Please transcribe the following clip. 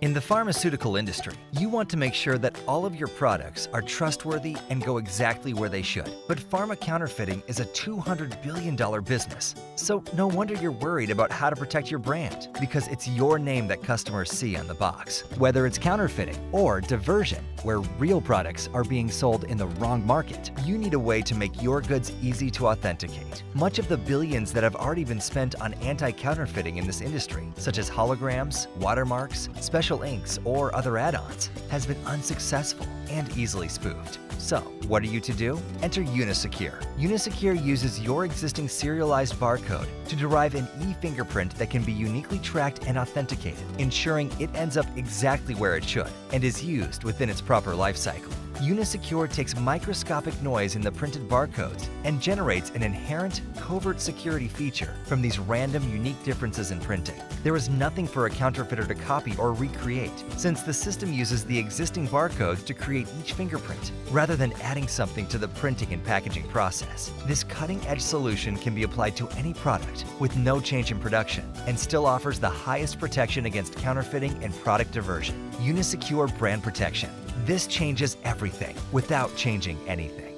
In the pharmaceutical industry, you want to make sure that all of your products are trustworthy and go exactly where they should. But pharma counterfeiting is a $200 billion business. So no wonder you're worried about how to protect your brand, because it's your name that customers see on the box. Whether it's counterfeiting or diversion, where real products are being sold in the wrong market, you need a way to make your goods easy to authenticate. Much of the billions that have already been spent on anti-counterfeiting in this industry, such as holograms, watermarks, special inks, or other add-ons, has been unsuccessful and easily spoofed. So, what are you to do? Enter UniSecure. UniSecure uses your existing serialized barcode to derive an e-Fingerprint that can be uniquely tracked and authenticated, ensuring it ends up exactly where it should and is used within its proper life cycle. UniSecure takes microscopic noise in the printed barcodes and generates an inherent covert security feature from these random unique differences in printing. There is nothing for a counterfeiter to copy or recreate, since the system uses the existing barcodes to create each fingerprint, rather than adding something to the printing and packaging process. This cutting-edge solution can be applied to any product with no change in production and still offers the highest protection against counterfeiting and product diversion. UniSecure brand protection. This changes everything without changing anything.